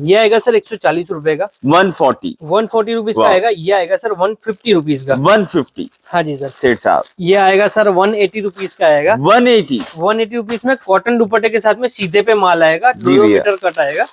ये आएगा सर 140 रुपए का। 140 रुपीज का आएगा। ये आएगा सर 150 रुपीज का। 150। हाँ जी सर। सेठ साहब ये आएगा सर 180 रुपीज का आएगा। 180 रुपीज में कॉटन दुपट्टे के साथ में सीधे पे माल आएगा, 2 मीटर कट आएगा।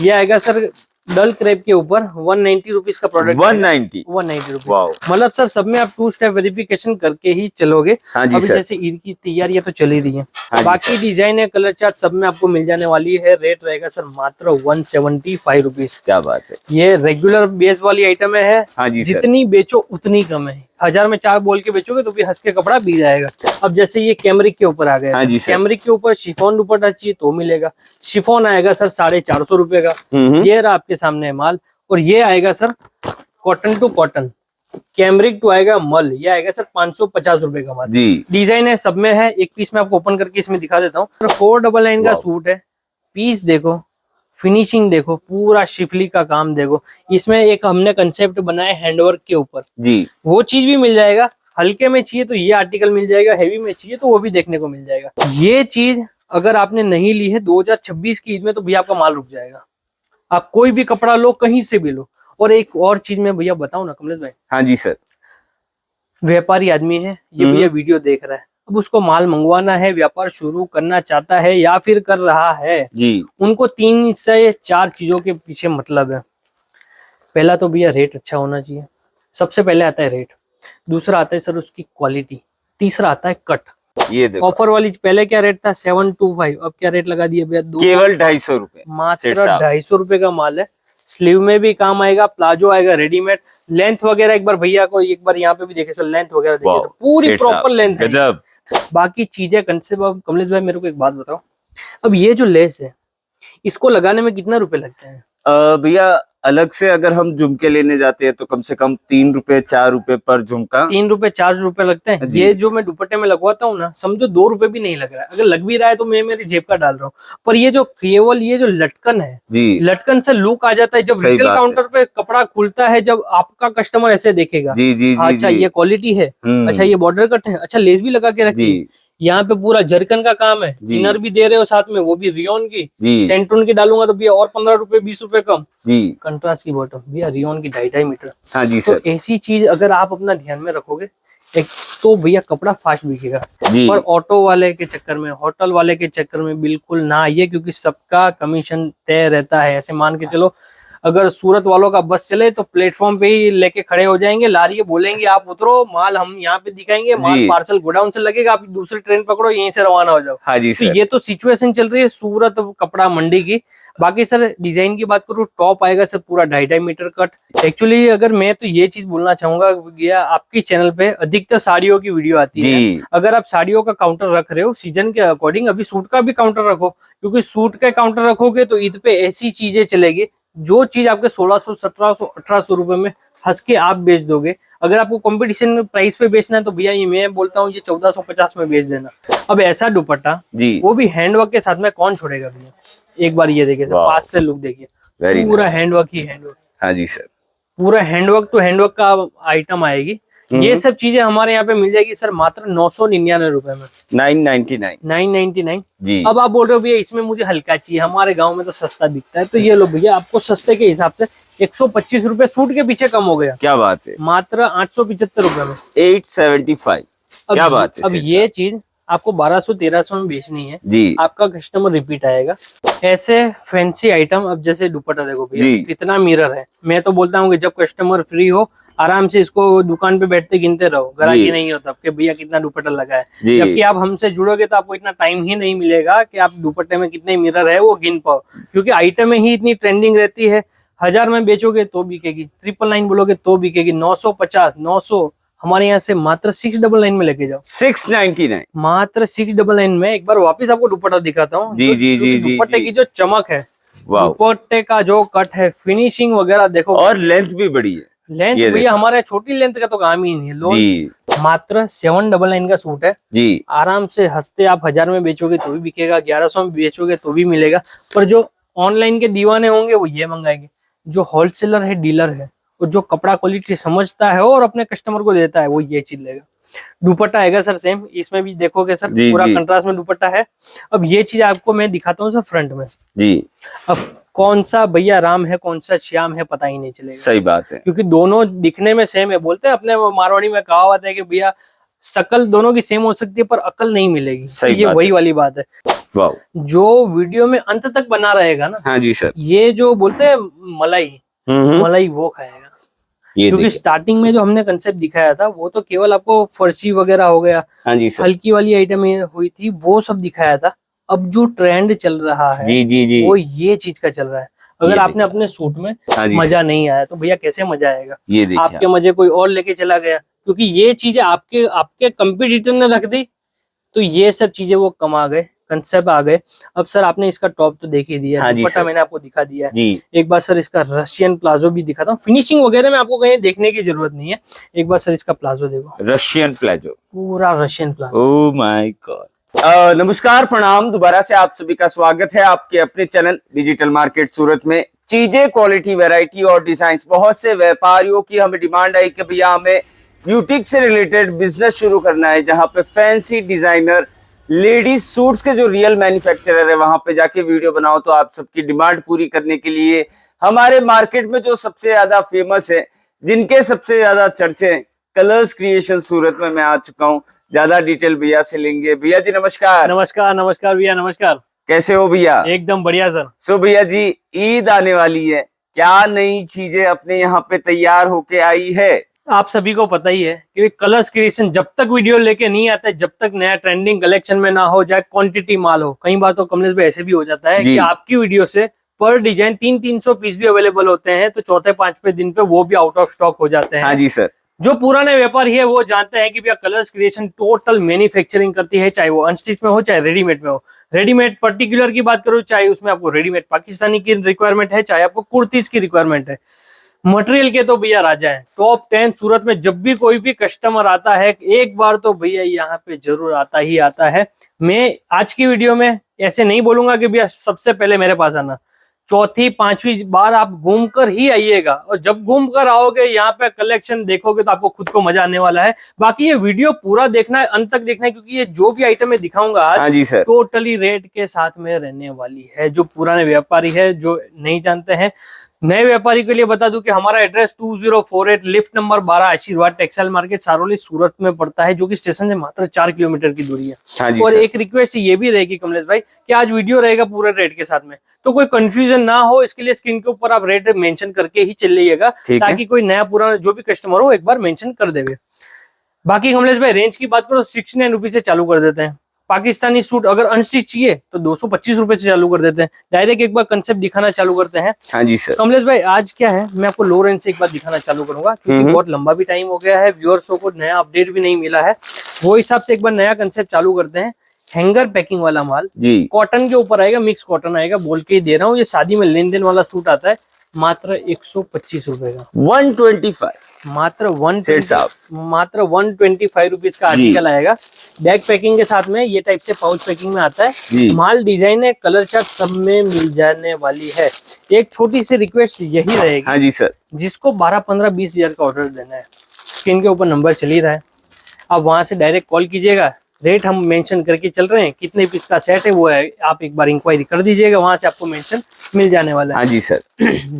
ये आएगा सर डल क्रेप के ऊपर 190 रुपीज का प्रोडक्ट। 190 रुपीज। मतलब सर सब में आप 2 स्टेप वेरिफिकेशन करके ही चलोगे। हाँ जी अभी सर। जैसे ईद की तैयारियां तो चली रही है। हाँ बाकी डिजाइन है, कलर चार्ट सब में आपको मिल जाने वाली है। रेट रहेगा सर मात्र 175 रुपीज। क्या बात है। ये रेगुलर बेस वाली आइटम है। हाँ जी सर। जितनी बेचो उतनी कम है। 1000 में 4 बोल के बेचोगे तो भी हंस के कपड़ा बिक जाएगा। अब जैसे ये कैमरिक के ऊपर आ गया। हाँ जी सर। कैमरिक के ऊपर शिफॉन दुपट्टा चाहिए तो मिलेगा। शिफॉन आएगा सर 450 रुपए का। ये रहा आपके सामने माल। और ये आएगा sir cotton to cotton, cambric too आएगा मल। ये आएगा सर 550 रुपए का माल। डिजाइन है सब में है। एक पीस में आपको ओपन करके इसमें दिखा देता हूँ। 499 का सूट है। पीस देखो, फिनिशिंग देखो, पूरा शिफली का काम देखो। इसमें एक हमने कंसेप्ट बनाया हैंडवर्क के ऊपर जी, वो चीज भी मिल जाएगा। हल्के में चाहिए तो ये आर्टिकल मिल जाएगा, हैवी में चाहिए तो वो भी देखने को मिल जाएगा। ये चीज अगर आपने नहीं ली है 2026 की ईद में तो भैया आपका माल रुक जाएगा। आप कोई भी कपड़ा लो, कहीं से भी लो। और एक और चीज मैं भैया बताऊं ना कमलेश भाई। हाँ जी सर। व्यापारी आदमी है ये भैया, वीडियो देख रहा है। अब उसको माल मंगवाना है, व्यापार शुरू करना चाहता है या फिर कर रहा है जी, उनको 3 से 4 चीजों के पीछे मतलब है। पहला तो भैया रेट अच्छा होना चाहिए। सबसे पहले आता है रेट। दूसरा आता है सर उसकी क्वालिटी। तीसरा आता है कट। ये देखो ऑफर वाली पहले क्या रेट था 725, अब क्या रेट लगा दिया भैया? केवल 250 रुपए। मात्र 250 रुपए का माल है। स्लीव में भी काम आएगा, प्लाजो आएगा रेडीमेड। लेंथ वगैरह एक बार भैया को एक बार यहाँ पे भी देखे सर, लेंथ वगैरह देखे सर, पूरी प्रॉपर लेंथ है। बाकी चीजें कंसेप्ट। अब कमलेश भाई मेरे को एक बात बताओ, अब ये जो लेस है इसको लगाने में कितना रुपए लगते हैं? भैया अलग से अगर हम झुमके लेने जाते हैं तो कम से कम 3 रुपए 4 रुपए पर झुमका। 3 रुपए 4 रुपए लगते हैं। ये जो मैं दुपट्टे में लगवाता हूँ ना, समझो 2 रुपए भी नहीं लग रहा है। अगर लग भी रहा है तो मैं मेरी जेब का डाल रहा हूँ। पर ये जो केवल ये जो लटकन है जी, लटकन से लुक आ जाता है। जब रिटेल काउंटर पे कपड़ा खुलता है, जब आपका कस्टमर ऐसे देखेगा जी जी, अच्छा ये क्वालिटी है, अच्छा ये बॉर्डर कट है, अच्छा लेस भी लगा के रखी, यहाँ पे पूरा जरकन का काम है, इनर भी दे रहे हो साथ में, वो भी रियोन की। सेंटून की डालूंगा तो भैया और 15 रुपए 20 रुपए कम जी। कंट्रास्ट की बॉटम भैया रियोन की 2.5 मीटर। हाँ जी सर। तो ऐसी चीज अगर आप अपना ध्यान में रखोगे, एक तो भैया कपड़ा फास्ट बिकेगा। पर ऑटो वाले के चक्कर में, होटल वाले के चक्कर में बिल्कुल ना आइए, क्योंकि सबका कमीशन तय रहता है। ऐसे मान के चलो अगर सूरत वालों का बस चले तो प्लेटफॉर्म पे ही लेके खड़े हो जाएंगे, लारी बोलेंगे आप उतरो, माल हम यहाँ पे दिखाएंगे, माल पार्सल गोडाउन से लगेगा, आप दूसरी ट्रेन पकड़ो, यहीं से रवाना हो जाओ। हाँ जी तो ये तो सिचुएशन चल रही है सूरत कपड़ा मंडी की। बाकी सर डिजाइन की बात करूँ, टॉप आएगा सर पूरा 2.5 मीटर कट। एक्चुअली अगर मैं तो ये चीज बोलना चाहूंगा भैया, आपकी चैनल पे अधिकतर साड़ियों की वीडियो आती है। अगर आप साड़ियों का काउंटर रख रहे हो सीजन के अकॉर्डिंग, अभी सूट का भी काउंटर रखो, क्योंकि सूट का काउंटर रखोगे तो ईद पे ऐसी चीजें चलेगी जो चीज आपके 1600 1700 1800 रुपए में हंस के आप बेच दोगे। अगर आपको कंपटीशन प्राइस पे बेचना है तो भैया ये मैं बोलता हूँ ये 1450 में बेच देना। अब ऐसा दुपट्टा वो भी हैंडवर्क के साथ में कौन छोड़ेगा भैया? एक बार ये देखिए सर, पास से लुक देखिए, पूरा हैंडवर्क ही हैंडवर्क। हाँ जी सर, पूरा हैंडवर्क टू हैंडवर्क का आइटम आएगी। ये सब चीजें हमारे यहाँ पे मिल जाएगी सर मात्र 999 रुपए में। 999 जी। अब आप बोल रहे हो भैया इसमें मुझे हल्का चाहिए, हमारे गांव में तो सस्ता बिकता है, तो ये लो भैया आपको सस्ते के हिसाब से 125 रुपए सूट के पीछे कम हो गया। क्या बात है, मात्र 875 रुपए में 875। क्या बात है। अब ये चीज आपको 1200-1300 में बेचनी है जी, आपका कस्टमर रिपीट आएगा। ऐसे फैंसी आइटम, अब जैसे दुपट्टा देखो भैया कितना मिरर है। मैं तो बोलता हूँ कि जब कस्टमर फ्री हो आराम से इसको दुकान पे बैठते गिनते रहो, ग्राहकी नहीं होता कि भैया कितना दुपट्टा लगा है। जबकि आप हमसे जुड़ोगे तो आपको इतना टाइम ही नहीं मिलेगा कि आप दुपट्टे में कितने मिरर है वो गिन पाओ, क्योंकि आइटम ही इतनी ट्रेंडिंग रहती है। 1000 में बेचोगे तो बिकेगी, 999 बोलोगे तो बिकेगी, 950 900 हमारे यहाँ से मात्र 699 में लेके जाओ। 699 मात्र 699 में। एक बार वापस आपको दुपट्टा दिखाता हूँ जी जी जी। दुपट्टे की जो चमक है, दुपट्टे का जो कट है, फिनिशिंग वगैरह देखो, और लेंथ भी बड़ी है। लेंथ भैया हमारे छोटी लेंथ का तो काम ही नहीं है। मात्र 799 का सूट है जी। आराम से हंसते आप 1000 में बेचोगे तो भी बिकेगा, 1100 में बेचोगे तो भी मिलेगा। पर जो ऑनलाइन के दीवाने होंगे वो ये मंगाएंगे, जो होलसेलर है, डीलर है, और जो कपड़ा क्वालिटी समझता है और अपने कस्टमर को देता है वो ये चीज लेगा। दुपट्टा आएगा सर सेम, इसमें भी देखोगे सर पूरा कंट्रास्ट में दुपट्टा है। अब ये चीज आपको मैं दिखाता हूँ सर फ्रंट में जी। अब कौन सा भैया राम है कौन सा श्याम है पता ही नहीं चलेगा। सही बात है, क्योंकि दोनों दिखने में सेम है। बोलते हैं अपने मारवाड़ी में कहावत है कि भैया शकल दोनों की सेम हो सकती है पर अकल नहीं मिलेगी। सही ये बात वही है। वाली बात है। वाह, जो वीडियो में अंत तक बना रहेगा ना, हाँ जी सर, ये जो बोलते हैं मलाई, मलाई वो खाएगा। ये क्योंकि स्टार्टिंग में जो हमने कंसेप्ट दिखाया था वो तो केवल आपको फर्शी वगैरह हो गया, हाँ जी सर, हल्की वाली आइटम हुई थी, वो सब दिखाया था। अब जो ट्रेंड चल रहा है जी जी जी, वो ये चीज का चल रहा है। अगर आपने अपने सूट में हाँ जी मजा नहीं आया तो भैया कैसे मजा आएगा? ये देखिए आपके मजे कोई और लेके चला गया। क्योंकि ये चीजें आपके आपके कंपटीटर ने रख दी तो ये सब चीजें वो कमा गए, कंसेप्ट आ गए। अब सर आपने इसका टॉप तो देख ही दिया, हाँ दुपट्टा मैंने आपको दिखा दिया है। एक बार सर इसका रशियन प्लाजो भी दिखाता हूँ। फिनिशिंग वगैरह में आपको कहीं देखने की जरूरत नहीं है। एक बार सर इसका प्लाजो देखो, रशियन प्लाजो, पूरा Russian palazzo. Oh my God. नमस्कार, प्रणाम, दोबारा से आप सभी का स्वागत है आपके अपने चैनल डिजिटल मार्केट सूरत में। चीजें, क्वालिटी, वैरायटी और डिजाइन, बहुत से व्यापारियों की हमें डिमांड आई कि भैया हमें ब्यूटिक से रिलेटेड बिजनेस शुरू करना है, जहां पे फैंसी डिजाइनर लेडीज सूट्स के जो रियल मैन्युफैक्चरर है वहां पे जाके वीडियो बनाओ। तो आप सबकी डिमांड पूरी करने के लिए हमारे मार्केट में जो सबसे ज्यादा फेमस है, जिनके सबसे ज्यादा चर्चे, कलर्स क्रिएशन सूरत में मैं आ चुका हूँ। ज्यादा डिटेल भैया से लेंगे। भैया जी नमस्कार। नमस्कार नमस्कार भैया, नमस्कार। कैसे हो भैया? एकदम बढ़िया सर। सो भैया जी, ईद आने वाली है, क्या नई चीजें अपने यहाँ पे तैयार होके आई है? आप सभी को पता ही है कि कलर्स क्रिएशन जब तक वीडियो लेके नहीं आता है, जब तक नया ट्रेंडिंग कलेक्शन में ना हो जाए, क्वांटिटी माल हो। कई बार तो कमलेश भाई ऐसे भी हो जाता है कि आपकी वीडियो से पर डिजाइन 300-300 पीस भी अवेलेबल होते हैं तो चौथे पांचवें दिन पे वो भी आउट ऑफ स्टॉक हो जाते हैं। हाँ जी सर। जो पुराने व्यापारी है वो जानते हैं कि भैया कलर्स क्रिएशन टोटल मैन्युफैक्चरिंग करती है, चाहे वो अनस्टिच में हो चाहे रेडीमेड में हो। रेडीमेड पर्टिकुलर की बात करो, चाहे उसमें आपको रेडीमेड पाकिस्तानी की रिक्वायरमेंट है, चाहे आपको कुर्तीज की रिक्वायरमेंट है। मटेरियल के तो भैया राजा है। टॉप 10 सूरत में जब भी कोई भी कस्टमर आता है एक बार तो भैया यहाँ पे जरूर आता ही आता है। मैं आज की वीडियो में ऐसे नहीं बोलूंगा कि भैया सबसे पहले मेरे पास आना, चौथी पांचवी बार आप घूम कर ही आइएगा। और जब घूम कर आओगे यहाँ पे कलेक्शन देखोगे तो आपको खुद को मजा आने वाला है। बाकी ये वीडियो पूरा देखना है, अंत तक देखना है, क्योंकि ये जो भी आइटम मैं दिखाऊंगा आज टोटली रेट के साथ में रहने वाली है। जो पुराने व्यापारी है, जो नहीं जानते हैं, नए व्यापारी के लिए बता दूं कि हमारा एड्रेस 2048 लिफ्ट नंबर 12 आशीर्वाद टेक्सटाइल मार्केट सारोली सूरत में पड़ता है, जो कि स्टेशन से मात्र 4 किलोमीटर की दूरी है। और एक रिक्वेस्ट ये भी रहेगी कमलेश भाई कि आज वीडियो रहेगा पूरे रेट के साथ में, तो कोई कंफ्यूजन ना हो इसके लिए स्क्रीन के ऊपर आप रेट मेंशन करके ही चलिएगा, ताकि कोई नया पुराना जो भी कस्टमर हो एक बार मेंशन कर देवे। बाकी कमलेश भाई रेंज की बात करो 69 रुपीज से चालू कर देते हैं। पाकिस्तानी सूट अगर अनस्टिच चाहिए तो 225 रुपए से चालू कर देते हैं। डायरेक्ट एक बार कंसेप्ट दिखाना चालू करते हैं। हाँ जी सर। कमलेश भाई आज क्या है, मैं आपको लो रेंज से एक बार दिखाना चालू करूंगा, क्योंकि बहुत लंबा भी टाइम हो गया है, व्यूअर्सों को नया अपडेट भी नहीं मिला है। वो हिसाब से एक बार नया कंसेप्ट चालू करते हैं। हैंगर पैकिंग वाला माल जी, कॉटन के ऊपर आएगा, मिक्स कॉटन आएगा, बोल के ही दे रहा हूँ। ये शादी में लेन देन वाला सूट आता है मात्र 125 रुपए का, 125, मात्र 125 रुपीज का आर्टिकल आएगा। बैग पैकिंग के साथ में ये टाइप से पाउच पैकिंग में आता है। माल डिजाइन है, कलर चार्ट सब में मिल जाने वाली है। एक छोटी सी रिक्वेस्ट यही रहेगी, हाँ जी सर, जिसको 12, 15, 20 हजार का ऑर्डर देना है, स्क्रीन के ऊपर नंबर चल ही रहा है, आप वहां से डायरेक्ट कॉल कीजिएगा। रेट हम मेंशन करके चल रहे हैं, कितने पीस का सेट है वो है, आप एक बार इंक्वायरी कर दीजिएगा, वहां से आपको मेंशन मिल जाने वाला है। हाँ जी सर।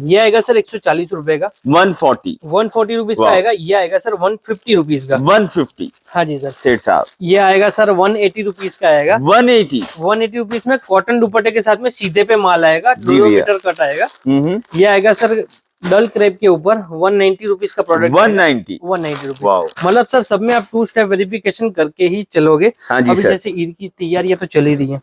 ये आएगा सर 140 रुपए का, 140 रुपीज का आएगा। ये आएगा सर 150 रुपीज का, 150। हाँ जी सर। सेठ साहब ये आएगा सर 180 रुपीज का आएगा, 180 रुपीज में कॉटन दुपट्टे के साथ में सीधे पे माल आएगा, 2 मीटर कट आएगा। ये आएगा सर डल क्रेप के ऊपर 190 रुपीज का प्रोडक्ट, 190 रुपीज। मतलब सर सब में आप 2 स्टेप वेरिफिकेशन करके ही चलोगे। अभी जैसे ईद की तैयारियां तो चल ही रही है,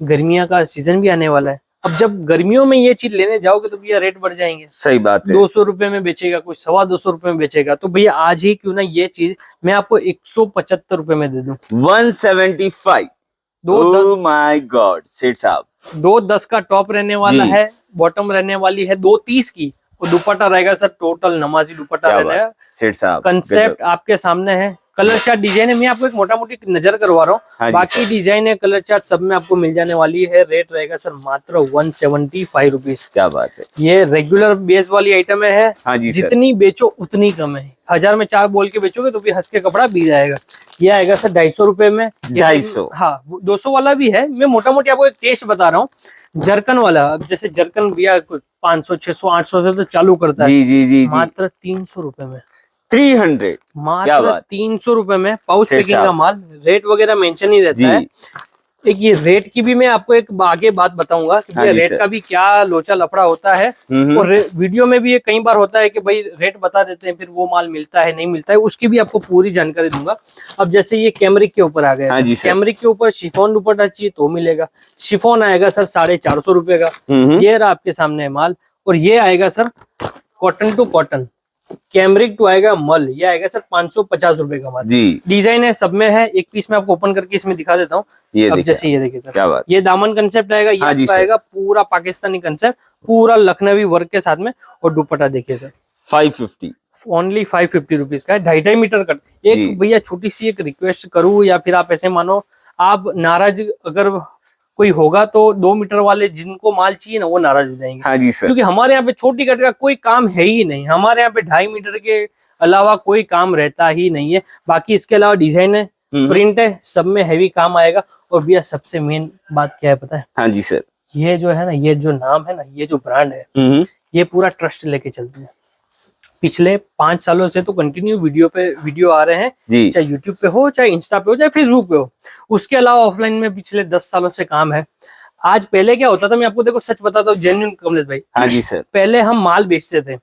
गर्मियों का सीजन भी आने वाला है। अब जब गर्मियों में ये चीज लेने जाओगे तो भैया रेट बढ़ जाएंगे। सही बात है। 200 रुपए में बेचेगा, कुछ 225 रुपए में बेचेगा, तो भैया आज ही क्यों ना ये चीज मैं आपको 175 रुपए में दे दूं। 175। माय गॉड सेठ साहब, 210 का टॉप रहने वाला है, बॉटम रहने वाली है 230 की, और दुपट्टा रहेगा सर टोटल नमाजी दुपट्टा रहना है। सेठ साहब कंसेप्ट आपके सामने है, कलर चार्ट डिजाइन है, मैं आपको एक मोटा मोटी नजर करवा रहा हूँ। बाकी डिजाइन है, कलर चार्ट सब में आपको मिल जाने वाली है। रेट रहेगा सर मात्र 175 रुपीज। क्या बात है। ये रेगुलर बेस वाली आइटम है। जितनी बेचो उतनी कम है। 1000 में 4 बोल के बेचोगे तो भी हंस के कपड़ा बिक जाएगा। ये आएगा सर 250 रुपए में, 250। हाँ 200 वाला भी है, मैं मोटा मोटी आपको एक टेस्ट बता रहा हूँ। जरकन वाला, अब जैसे जरकन भैया 500 600 800 से तो चालू करता है। जी जी जी जी। मात्र 300 रुपए में, 300, मात्र 300 रुपए में पाउच पैकिंग का माल। रेट वगैरह मेंशन ही रहता है। एक ये रेट की भी मैं आपको एक आगे बात बताऊंगा कि भैया रेट का भी क्या लोचा लफड़ा होता है। और वीडियो में भी ये कई बार होता है कि भाई रेट बता देते हैं, फिर वो माल मिलता है नहीं मिलता है, उसकी भी आपको पूरी जानकारी दूंगा। अब जैसे ये कैमरिक के ऊपर आ गया, कैमरिक के ऊपर शिफॉन दुपट्टा चाहिए तो मिलेगा। शिफॉन आएगा सर 450 रुपए का, ये रहा आपके सामने माल। और ये आएगा sir cotton to cotton, cambric too आएगा मल, ये आएगा सर 550 रुपए का माल जी। डिजाइन है, सब में है। एक पीस में आपको ओपन करके इसमें दिखा देता हूँ। अब जैसे ये देखिए सर, क्या बात, ये दामन कंसेप्ट आएगा, ये आएगा पूरा पाकिस्तानी कंसेप्ट, पूरा लखनवी वर्क के साथ में। और दुपट्टा देखिए सर 550, ओनली 550 रुपीज का है, 2.5 मीटर कट। एक भैया छोटी सी एक रिक्वेस्ट करूँ, या फिर आप ऐसे मानो आप नाराज अगर कोई होगा तो 2 मीटर वाले जिनको माल चाहिए ना वो नाराज हो जाएंगे। हाँ जी सर, क्योंकि हमारे यहाँ पे छोटी कट का कोई काम है ही नहीं। हमारे यहाँ पे 2.5 मीटर के अलावा कोई काम रहता ही नहीं है। बाकी इसके अलावा डिजाइन है, प्रिंट है, सब में हैवी काम आएगा। और भैया सबसे मेन बात क्या है पता है? हाँ जी सर, ये जो है ना, ये जो नाम है ना, ये जो ब्रांड है, ये पूरा ट्रस्ट लेके चलते हैं। पिछले 5 सालों से तो कंटिन्यू वीडियो आ रहे हैं, चाहे यूट्यूब पे हो, चाहे इंस्टा पे हो, चाहे फेसबुक पे हो। उसके अलावा ऑफलाइन में पिछले 10 सालों से काम है। आज पहले क्या होता था, मैं आपको देखो सच बताता हूँ, जेन्युइन कमलेश भाई। हाँ जी सर, पहले हम माल बेचते थे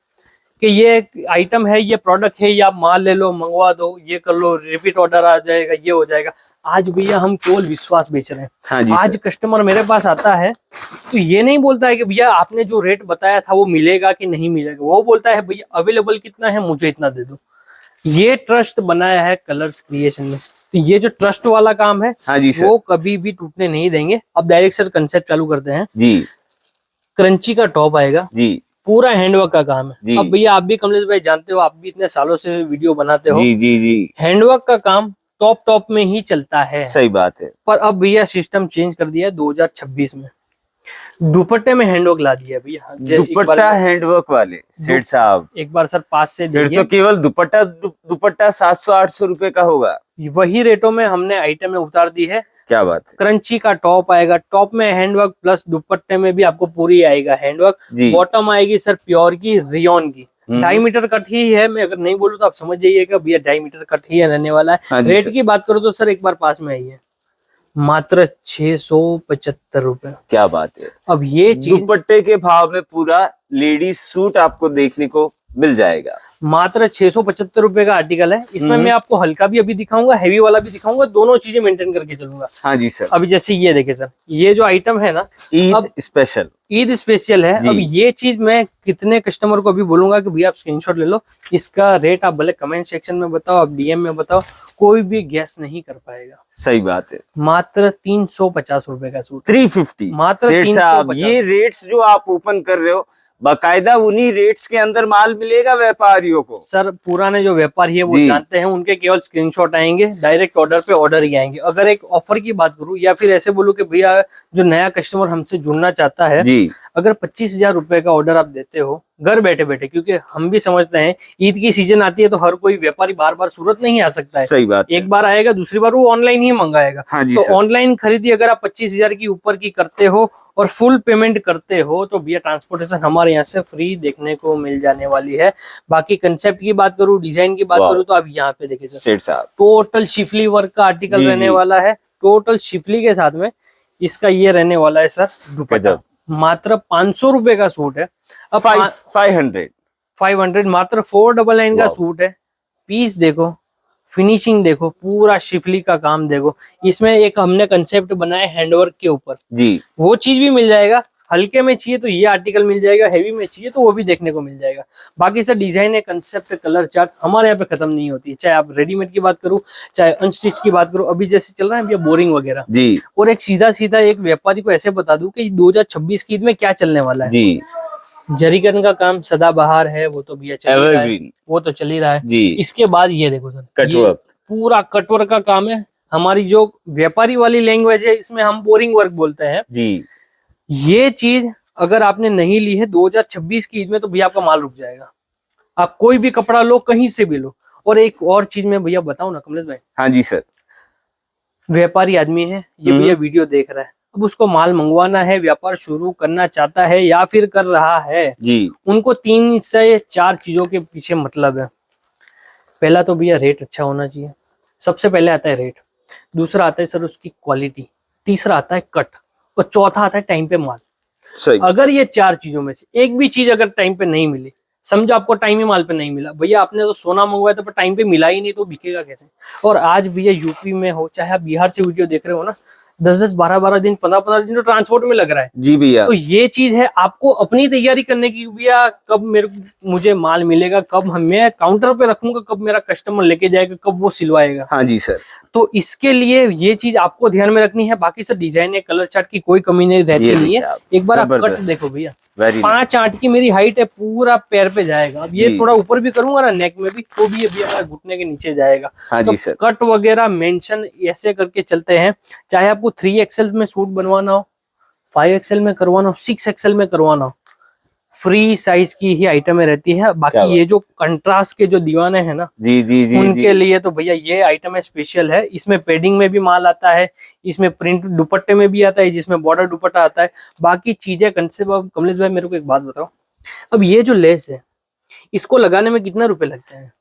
कि ये आइटम है, ये प्रोडक्ट है, ये आप माल ले लो, मंगवा दो, ये कर लो, रिपीट ऑर्डर आ जाएगा, ये हो जाएगा। आज भैया हम केवल विश्वास बेच रहे हैं। हाँ आज कस्टमर मेरे पास आता है तो ये नहीं बोलता है कि भैया आपने जो रेट बताया था वो मिलेगा कि नहीं मिलेगा, वो बोलता है भैया अवेलेबल कितना है, मुझे इतना दे दो। ये ट्रस्ट बनाया है कलर्स क्रिएशन में। तो ये जो ट्रस्ट वाला काम है, हाँ जी सर, वो कभी भी टूटने नहीं देंगे। अब डायरेक्ट सर कंसेप्ट चालू करते हैं जी। क्रंची का टॉप आएगा जी, पूरा हैंडवर्क का काम है। अब भैया आप भी कमलेश भाई जानते हो, आप भी इतने सालों से वीडियो बनाते हो जी जी जी, हैंडवर्क का काम टॉप में ही चलता है। सही बात है। पर अब भैया सिस्टम चेंज कर दिया है 2026 में, दुपट्टे में हैंडवर्क ला दिया भैया। दुपट्टा हैंडवर्क वाले सेठ साहब, एक बार सर पास से देखिए, तो केवल दुपट्टा 700-800 रुपए का होगा। वही रेटों में हमने आइटम में उतार दी है। क्या बात है। क्रंची का टॉप आएगा, टॉप में हैंडवर्क प्लस दुपट्टे में भी आपको पूरी आएगा हैंडवर्क। बॉटम आएगी सर प्योर की, रियोन की, 2.5 मीटर कट ही है। मैं अगर नहीं बोलूँ तो आप समझ जाइएगा भैया 2.5 मीटर कट ही रहने वाला है। हाँ रेट की बात करो तो सर एक बार पास में आई है, मात्र 675 रुपए। क्या बात है। अब ये दुपट्टे के भाव में पूरा लेडीज सूट आपको देखने को मिल जाएगा। मात्र 675 रुपए का आर्टिकल है। इसमें मैं आपको हल्का भी अभी दिखाऊंगा, हैवी वाला भी दिखाऊंगा, दोनों चीजें मेंटेन करके चलूंगा। हाँ जी सर। अभी जैसे ये देखे सर, ये जो आइटम है ना, ईद स्पेशल है। अब ये चीज मैं कितने कस्टमर को अभी बोलूंगा कि भैया आप स्क्रीनशॉट ले लो, इसका रेट आप भले कमेंट सेक्शन में बताओ, आप डीएम में बताओ, कोई भी गैस नहीं कर पाएगा। सही बात है। मात्र 350 रुपए का सूट, 350 मात्र। ये रेट्स जो आप ओपन कर रहे हो, बाकायदा उन्हीं रेट्स के अंदर माल मिलेगा व्यापारियों को। सर पुराने जो व्यापारी है वो जानते हैं, उनके केवल स्क्रीनशॉट आएंगे, डायरेक्ट ऑर्डर पे ऑर्डर ही आएंगे। अगर एक ऑफर की बात करूं, या फिर ऐसे बोलूं कि भैया जो नया कस्टमर हमसे जुड़ना चाहता है, अगर 25,000 रुपए का ऑर्डर आप देते हो घर बैठे बैठे, क्योंकि हम भी समझते हैं ईद की सीजन आती है तो हर कोई व्यापारी बार बार सूरत नहीं आ सकता है। सही बात। एक बार आएगा, दूसरी बार वो ऑनलाइन ही मंगाएगा। हाँ तो ऑनलाइन खरीदी अगर आप 25,000 की ऊपर की करते हो और फुल पेमेंट करते हो तो भैया ट्रांसपोर्टेशन हमारे यहाँ से फ्री देखने को मिल जाने वाली है। बाकी कंसेप्ट की बात करूँ, डिजाइन की बात करूँ, तो आप यहाँ पे देखिए सेठ साहब, टोटल शिफली वर्क का आर्टिकल रहने वाला है। टोटल शिफली के साथ में इसका ये रहने वाला है सर दुपट्टा। मात्र 500 रुपए का सूट है। अब 500 मात्र 499 का सूट है। पीस देखो, फिनिशिंग देखो, पूरा शिफली का काम देखो। इसमें एक हमने कंसेप्ट बनाया हैंडवर्क के ऊपर जी, वो चीज भी मिल जाएगा। हल्के में चाहिए तो ये आर्टिकल मिल जाएगा, हैवी में चाहिए तो वो भी देखने को मिल जाएगा। बाकी सर डिजाइन है, कंसेप्ट, कलर चार्ट हमारे यहाँ पे खत्म नहीं होती है। चाहे आप रेडीमेड की बात करूँ, चाहे अनस्टिच की बात करूँ। अभी जैसे चल रहा है भैया बोरिंग वगैरह जी। और एक सीधा एक व्यापारी को ऐसे बता दूं कि 2026 की ईद में क्या चलने वाला है जी। जरीकन का काम सदाबहार है, वो तो भैया चल रहा है, वो तो चल ही रहा है जी। इसके बाद ये देखो सर, कटवर्क, पूरा कटवर्क का काम है। हमारी जो व्यापारी वाली लैंग्वेज है, इसमें हम बोरिंग वर्क बोलते हैं जी। ये चीज अगर आपने नहीं ली है 2026 की ईद में तो भैया आपका माल रुक जाएगा। आप कोई भी कपड़ा लो, कहीं से भी लो। और एक और चीज मैं भैया बताऊं ना कमलेश भाई। हाँ जी सर। व्यापारी आदमी है ये, भैया वीडियो देख रहा है, अब उसको माल मंगवाना है, व्यापार शुरू करना चाहता है या फिर कर रहा है जी, उनको 3 से 4 चीजों के पीछे मतलब है। पहला तो भैया रेट अच्छा होना चाहिए, सबसे पहले आता है रेट, दूसरा आता है सर उसकी क्वालिटी, तीसरा आता है कट, और चौथा आता है टाइम पे माल। सही। अगर ये 4 चीजों में से एक भी चीज अगर टाइम पे नहीं मिली, समझो आपको टाइम ही माल पे नहीं मिला, भैया आपने तो सोना मंगवाया था पर टाइम पे मिला ही नहीं, तो बिकेगा कैसे। और आज भैया यूपी में हो चाहे आप बिहार से वीडियो देख रहे हो ना, 10-10, 12-12 दिन, 15-15 दिन तो ट्रांसपोर्ट में लग रहा है। जी भैया, तो ये चीज है आपको अपनी तैयारी करने की, भैया कब मुझे माल मिलेगा, कब मैं काउंटर पे रखूंगा, कब मेरा कस्टमर लेके जाएगा, कब वो सिलवाएगा। हाँ जी सर। तो इसके लिए ये चीज आपको ध्यान में रखनी है। बाकी सब डिजाइन है, कलर चार्ट की कोई कमी नहीं रहती नहीं है। एक बार आप कट देखो भैया, 5-8 की मेरी हाइट है, पूरा पैर पे जाएगा। अब ये थोड़ा ऊपर भी करूंगा ना नेक में भी, तो भी ये भैया घुटने के नीचे जाएगा। हाँ तो जी सर। कट वगैरह मेंशन ऐसे करके चलते हैं, चाहे आपको 3XL में सूट बनवाना हो, 5XL में करवाना हो, 6XL में करवाना हो, फ्री साइज की ही आइटमें रहती है। बाकी ये जो कंट्रास्ट के जो दीवाने हैं ना, जी जी जी, उनके लिए तो भैया ये आइटम है स्पेशल है। इसमें पेडिंग में भी माल आता है, इसमें प्रिंट दुपट्टे में भी आता है, जिसमें बॉर्डर दुपट्टा आता है, बाकी चीजें कंसेप्ट। अब कमलेश भाई मेरे को एक बात बताओ, अब ये जो लेस है इसको लगाने में कितना रुपए लगते हैं?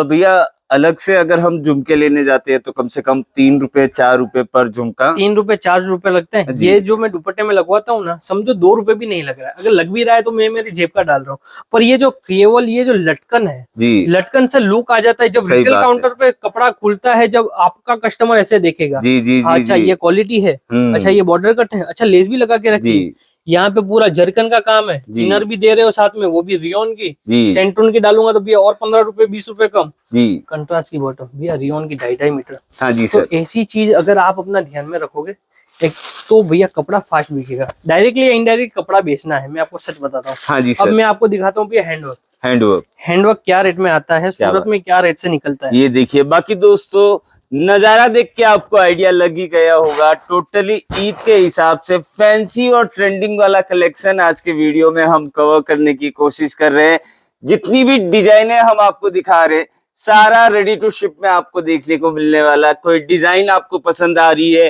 भैया अलग से अगर हम झुमके लेने जाते हैं तो कम से कम 3 रुपए 4 रुपए पर झुमका, 3 रुपए 4 रुपए लगते हैं। ये जो मैं दुपट्टे में लगवाता हूँ ना, समझो 2 रुपए भी नहीं लग रहा है। अगर लग भी रहा है तो मैं मेरी जेब का डाल रहा हूँ। पर ये जो केवल ये जो लटकन है जी, लटकन से लुक आ जाता है। जब रिटेल काउंटर पे कपड़ा खुलता है, जब आपका कस्टमर ऐसे देखेगा, जी जी जी, अच्छा ये क्वालिटी है, अच्छा ये बॉर्डर कट है, अच्छा लेस भी लगा के रखी है, यहाँ पे पूरा जरकन का काम है, इनर भी दे रहे हो साथ में, वो भी रियोन की, सेंटून की डालूंगा तो भैया और 15 रुपए 20 रुपए कम जी। कंट्रास्ट की बॉटम भैया रियोन की 2.5 मीटर। हाँ जी सर। तो ऐसी चीज अगर आप अपना ध्यान में रखोगे, एक तो भैया कपड़ा फास्ट बिकेगा। डायरेक्टली या इनडायरेक्ट कपड़ा बेचना है, मैं आपको सच बताता हूँ। हाँ जी सर। अब मैं आपको दिखाता हूँ भैया हैंडवर्क क्या रेट में आता है, सूरत में क्या रेट से निकलता है, ये देखिए। बाकी दोस्तों नजारा देख के आपको आइडिया लग ही गया होगा। टोटली ईद के हिसाब से फैंसी और ट्रेंडिंग वाला कलेक्शन आज के वीडियो में हम कवर करने की कोशिश कर रहे हैं। जितनी भी डिजाइने हम आपको दिखा रहे हैं सारा रेडी टू शिप में आपको देखने को मिलने वाला। कोई डिजाइन आपको पसंद आ रही है,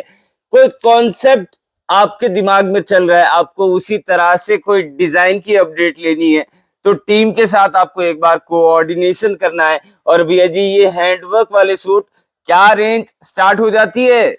कोई कॉन्सेप्ट आपके दिमाग में चल रहा है, आपको उसी तरह से कोई डिजाइन की अपडेट लेनी है, तो टीम के साथ आपको एक बार कोऑर्डिनेशन करना है। और भैया जी ये हैंडवर्क वाले सूट क्या रेंज स्टार्ट हो जाती है?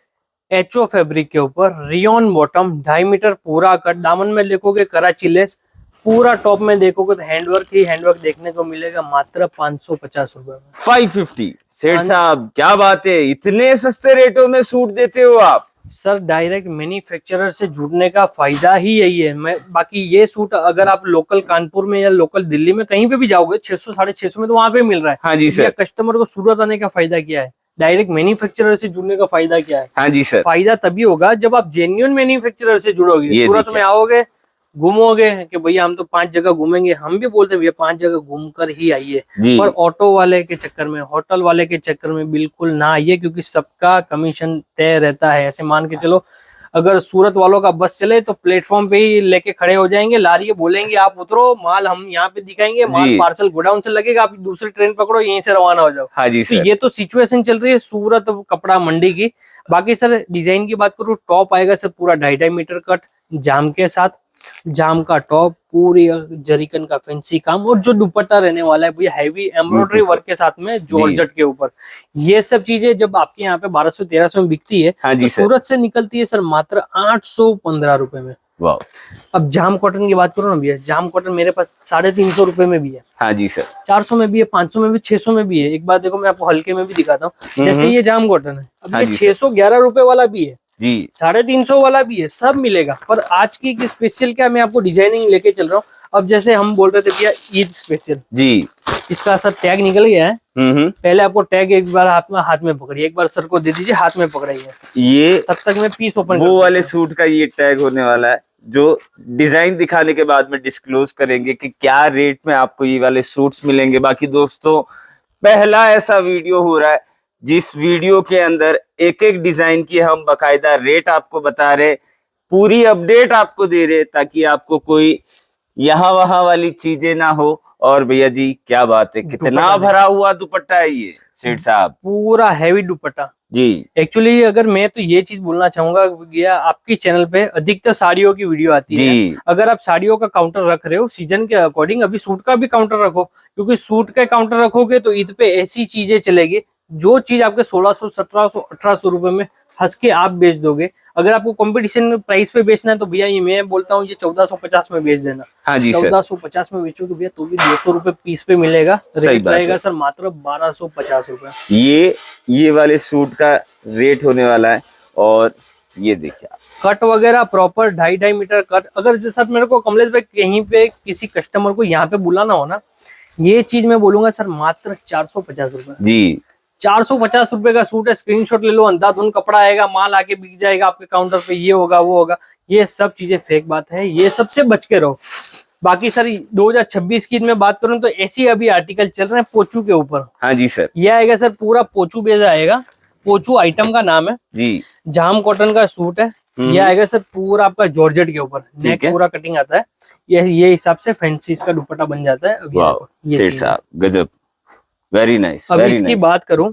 एचओ फैब्रिक के ऊपर रियोन बॉटम 2.5 मीटर पूरा कट, दामन में देखोगे कराची लेस, पूरा टॉप में देखोगे तो हैंडवर्क ही हैंडवर्क देखने को मिलेगा मात्र 550 रुपए में। 550। सेठ साहब क्या बात है, इतने सस्ते रेटों में सूट देते हो आप? सर डायरेक्ट मैन्युफैक्चरर से जुड़ने का फायदा ही यही है। मैं बाकी ये सूट अगर आप लोकल कानपुर में या लोकल दिल्ली में कहीं पे भी जाओगे 600 650 में तो वहां पे मिल रहा है। हाँ जी सर। कस्टमर को सूरत आने का फायदा क्या है, डायरेक्ट मैन्युफैक्चरर से जुड़ने का फायदा क्या है? हाँ जी सर। फायदा तभी होगा जब आप जेन्युइन मैन्युफैक्चरर से जुड़ोगे। सूरत में आओगे, घूमोगे कि भैया हम तो 5 जगह घूमेंगे, हम भी बोलते हैं भैया 5 जगह घूम कर ही आइए, पर ऑटो वाले के चक्कर में, होटल वाले के चक्कर में बिल्कुल ना आइए, क्योंकि सबका कमीशन तय रहता है। ऐसे मान के चलो अगर सूरत वालों का बस चले तो प्लेटफॉर्म पे ही लेके खड़े हो जाएंगे, लारी बोलेंगे आप उतरो, माल हम यहाँ पे दिखाएंगे, माल पार्सल गोडाउन से लगेगा, आप दूसरी ट्रेन पकड़ो, यहीं से रवाना हो जाओ। हाँ जी तो ये तो सिचुएशन चल रही है सूरत कपड़ा मंडी की। बाकी सर डिजाइन की बात करूँ, टॉप आएगा सर पूरा 2.5 मीटर कट जाम के साथ, जाम का टॉप, पूरी जरीकन का फैंसी काम, और जो दुपट्टा रहने वाला है भैया हैवी एम्ब्रॉयडरी वर्क के साथ में जॉर्जेट के ऊपर। ये सब चीजें जब आपके यहाँ पे 1200-1300 में बिकती है, तो सूरत से निकलती है सर मात्र 815 रुपए में। अब जाम कॉटन की बात करो ना भैया, जाम कॉटन मेरे पास 350 रुपए में भी है। हाँ जी सर। 400 में भी है, 500 में भी, 600 में भी है। एक बात देखो मैं आपको हल्के में भी दिखाता हूँ, जैसे ये जाम कॉटन है, अब ये 611 रुपए वाला भी है जी, 350 वाला भी है, सब मिलेगा। पर आज की स्पेशल क्या मैं आपको डिजाइनिंग लेके चल रहा हूँ। अब जैसे हम बोल रहे थे भैया ईद स्पेशल जी, इसका सर टैग निकल गया है। पहले आपको टैग एक बार हाथ में पकड़िए, एक बार सर को दे दीजिए, हाथ में पकड़ाइए, ये तब तक मैं पीस ओपन वो वाले सूट का ये टैग होने वाला है, जो डिजाइन दिखाने के बाद में डिस्क्लोज करेंगे कि क्या रेट में आपको ये वाले सूट्स मिलेंगे। बाकी दोस्तों पहला ऐसा वीडियो हो रहा है जिस वीडियो के अंदर एक एक डिजाइन की हम बकायदा रेट आपको बता रहे, पूरी अपडेट आपको दे रहे, ताकि आपको कोई यहाँ वहां वाली चीजें ना हो। और भैया जी क्या बात है, कितना भरा हुआ दुपट्टा है ये सेठ साहब, पूरा हैवी दुपट्टा जी। एक्चुअली अगर मैं तो ये चीज बोलना चाहूंगा भैया, आपकी चैनल पे अधिकतर साड़ियों की वीडियो आती है। अगर आप साड़ियों का काउंटर रख रहे हो सीजन के अकॉर्डिंग, अभी सूट का भी काउंटर रखो, क्योंकि सूट का काउंटर रखोगे तो ईद पे ऐसी चीजें चलेगी जो चीज आपके 1600, 1700, 1800 रुपए में हंस के आप बेच दोगे। अगर आपको कंपटीशन प्राइस पे बेचना है तो भैया ये मैं बोलता हूँ ये 1450 में बेच देना। हाँ जी, 1450 में बेचोगे भैया तो भी 200 रुपए पीस पे मिलेगा। रेट रहेगा सर मात्र 1250 रुपए। ये वाले सूट का रेट होने वाला है। और ये देखिए कट वगैरह प्रॉपर 2.5 मीटर कट। अगर जैसा मेरे को कमलेश भाई कहीं पे किसी कस्टमर को यहाँ पे बुलाना हो ना, ये चीज मैं बोलूंगा सर मात्र 450 रुपए जी। 450 रुपए का सूट है, स्क्रीनशॉट ले लो, अंधाधुन कपड़ा आएगा, माल आके बिक जाएगा आपके काउंटर पे, ये होगा वो होगा। ये सब चीजें फेक बात है, ये सबसे बच के रहो। बाकी सर 2026 की मैं बात करूं तो ऐसी अभी आर्टिकल चल रहे हैं पोचू के ऊपर। हाँ जी सर। ये आएगा सर पूरा पोचू बेस आएगा, पोचू आइटम का नाम है जी। जाम कॉटन का सूट है। ये आएगा सर पूरा आपका जॉर्जेट के ऊपर, नेक पूरा कटिंग आता है। ये हिसाब से फैंसी इसका दुपट्टा बन जाता है। अभी सेठ साहब गजब, वेरी नाइस। अब इसकी बात करूं,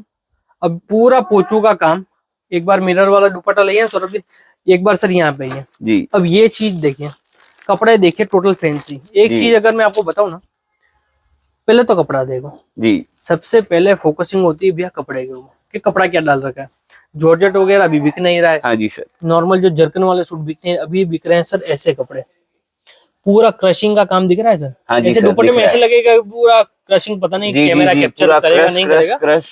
अब पूरा पोचू का काम, एक बार मिरर वाला दुपट्टा लिया सौरभ जी, एक बार सर यहाँ पे ही है जी। अब ये चीज देखिए, कपड़े देखिए टोटल फैंसी। एक चीज अगर मैं आपको बताऊं ना, पहले तो कपड़ा देखो जी। सबसे पहले फोकसिंग होती है भैया कपड़े के ऊपर कि कपड़ा क्या डाल रखा है। जॉर्जेट वगैरह अभी बिक नहीं रहा है। हाँ जी सर। नॉर्मल जो जर्कन वाले सूट बिकते हैं अभी बिक रहे हैं सर ऐसे कपड़े। पूरा क्रशिंग का काम दिख रहा है सर। हाँ ऐसे दुपट्टे में ऐसे लगेगा पूरा क्रशिंग, पता नहीं कैमरा कैप्चर करेगा नहीं करेगा, क्रश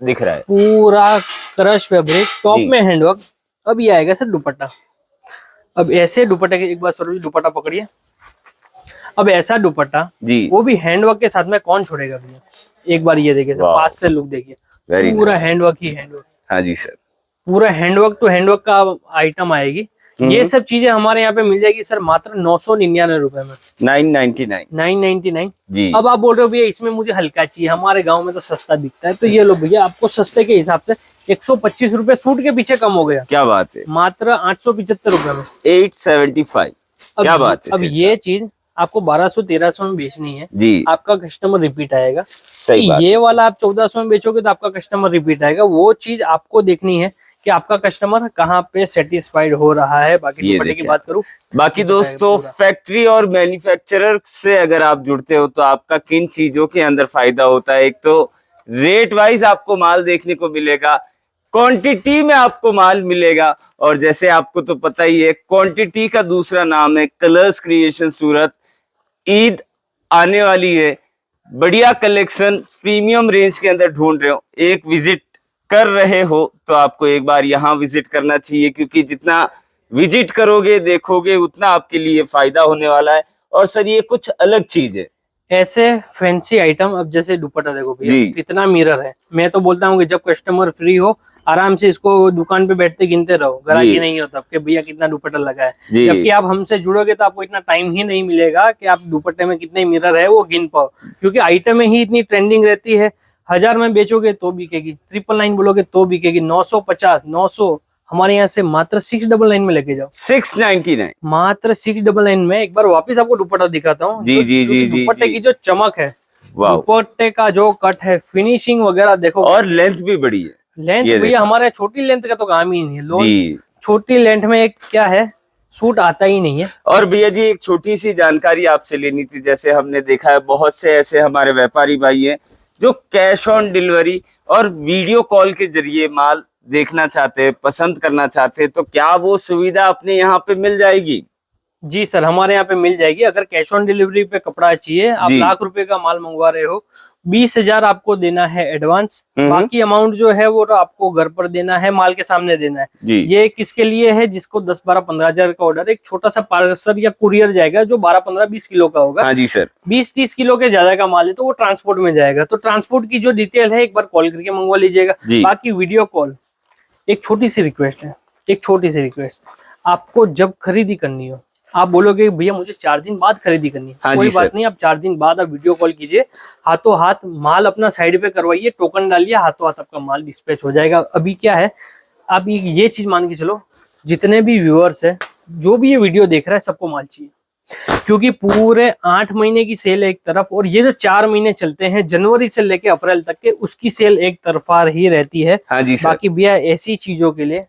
दिख रहा है पूरा क्रश फैब्रिक, टॉप में हैंडवर्क। अब ये आएगा सर दुपट्टा। अब ऐसे दुपट्टे के एक बार सर दुपट्टा पकड़िए। अब ऐसा दुपट्टा जी, वो भी हैंडवर्क के साथ में कौन छोड़ेगा भैया। एक बार ये देखिए सर, पास से लुक देखिए, पूरा हैंडवर्क ही हैंडवर्क। हाँ जी सर, पूरा हैंडवर्क टू हैंडवर्क का आइटम आएगी। ये सब चीजें हमारे यहाँ पे मिल जाएगी सर मात्र 999 रुपए में, 999 जी। अब आप बोल रहे हो भैया इसमें मुझे हल्का चाहिए, हमारे गांव में तो सस्ता बिकता है, तो ये लो भैया आपको सस्ते के हिसाब से 125 रुपए सूट के पीछे कम हो गया। क्या बात है, मात्र 875 रुपए में 875। क्या बात है। अब ये चीज आपको 1200-1300 में बेचनी है जी, आपका कस्टमर रिपीट आएगा। सही बात। ये वाला आप 1400 में बेचोगे तो आपका कस्टमर रिपीट आएगा। वो चीज आपको देखनी है कि आपका कस्टमर कहाँ पे सेटिस्फाइड हो रहा है। बाकी दुपट्टे की बात करूं, बाकी दोस्तों फैक्ट्री और मैन्युफैक्चरर से अगर आप जुड़ते हो तो आपका किन चीजों के अंदर फायदा होता है। एक तो रेट वाइज आपको माल देखने को मिलेगा, क्वांटिटी में आपको माल मिलेगा, और जैसे आपको तो पता ही है क्वांटिटी का दूसरा नाम है कलर्स क्रिएशन सूरत। ईद आने वाली है, बढ़िया कलेक्शन प्रीमियम रेंज के अंदर ढूंढ रहे हो, एक विजिट कर रहे हो तो आपको एक बार यहाँ विजिट करना चाहिए, क्योंकि जितना विजिट करोगे देखोगे उतना आपके लिए फायदा होने वाला है। और सर ये कुछ अलग चीज है, ऐसे फैंसी आइटम। अब जैसे दुपट्टा देखो भैया कितना मिरर है। मैं तो बोलता हूँ कि जब कस्टमर फ्री हो आराम से इसको दुकान पे बैठते गिनते रहो, ग्राहकी नहीं होता कि भैया कितना दुपट्टा लगा है। जबकि आप हमसे जुड़ोगे तो आपको इतना टाइम ही नहीं मिलेगा कि आप दुपट्टे में कितने मिरर है वो गिन पाओ, क्योंकि आइटम ही इतनी ट्रेंडिंग रहती है। 1000 में बेचोगे तो बिकेगी, 999 बोलोगे तो बिकेगी, 950, 900 हमारे यहाँ से मात्र 699 में लेके जाओ। 699 मात्र 699 में। एक बार वापस आपको दुपट्टा दिखाता हूँ जी जी जी। दुपट्टे की जो चमक है, दुपट्टे का जो कट है, फिनिशिंग वगैरह देखो, और लेंथ भी बड़ी है। लेंथ भैया हमारे छोटी लेंथ का तो काम ही नहीं है। छोटी लेंथ में एक क्या है, सूट आता ही नहीं है। और भैया जी एक छोटी सी जानकारी आपसे लेनी थी। जैसे हमने देखा है बहुत से ऐसे हमारे व्यापारी भाई हैं जो कैश ऑन डिलीवरी और वीडियो कॉल के जरिए माल देखना चाहते हैं, पसंद करना चाहते हैं, तो क्या वो सुविधा अपने यहाँ पे मिल जाएगी? जी सर, हमारे यहाँ पे मिल जाएगी। अगर कैश ऑन डिलीवरी पे कपड़ा चाहिए, आप लाख रुपए का माल मंगवा रहे हो, 20,000 आपको देना है एडवांस, बाकी अमाउंट जो है वो आपको घर पर देना है, माल के सामने देना है। ये किसके लिए है? जिसको 10, 12, 15,000 का ऑर्डर, एक छोटा सा पार्सल या कुरियर जाएगा जो 12, 15, 20 किलो का होगा। हाँ जी सर। 20-30 किलो के ज्यादा का माल है तो वो ट्रांसपोर्ट में जाएगा। तो ट्रांसपोर्ट की जो डिटेल है एक बार कॉल करके मंगवा लीजिएगा। बाकी वीडियो कॉल, एक छोटी सी रिक्वेस्ट है, एक छोटी सी रिक्वेस्ट, आपको जब खरीदी करनी हो, आप बोलोगे भैया मुझे 4 दिन बाद खरीदी करनी है, हाँ कोई बात नहीं, आप 4 दिन बाद आप वीडियो कॉल कीजिए, हाथों हाथ माल अपना साइड पे करवाइए, टोकन डालिए, हाथों हाथ आपका माल डिस्पैच हो जाएगा। अभी क्या है, आप ये चीज मान के चलो, जितने भी व्यूअर्स है, जो भी ये वीडियो देख रहा है, सबको माल चाहिए। क्योंकि पूरे 8 महीने की सेल एक तरफ, और ये जो 4 महीने चलते हैं जनवरी से लेके अप्रैल तक के, उसकी सेल एक तरफा ही रहती है। हाँ जी सर। बाकी भैया ऐसी चीजों के लिए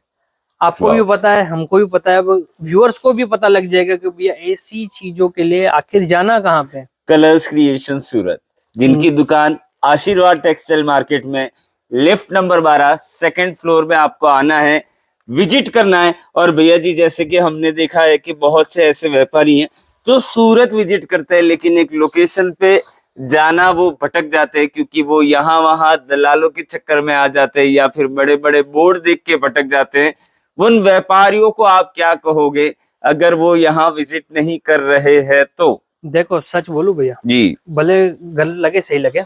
आपको भी पता है, हमको भी पता है, व्यूअर्स को भी पता लग जाएगा कि भैया ऐसी चीजों के लिए आखिर जाना कहाँ पे। कलर्स क्रिएशन सूरत, जिनकी दुकान आशीर्वाद टेक्सटाइल मार्केट में लिफ्ट नंबर 12 सेकंड फ्लोर में आपको आना है, विजिट करना है। और भैया जी जैसे कि हमने देखा है कि बहुत से ऐसे व्यापारी हैं जो सूरत विजिट करते हैं, लेकिन एक लोकेशन पे जाना वो भटक जाते हैं, क्योंकि वो यहाँ वहां दलालों के चक्कर में आ जाते हैं या फिर बड़े बड़े बोर्ड देख के भटक जाते हैं। उन व्यापारियों को आप क्या कहोगे अगर वो यहाँ विजिट नहीं कर रहे हैं तो? देखो सच बोलूं भैया जी, भले गलत लगे सही लगे,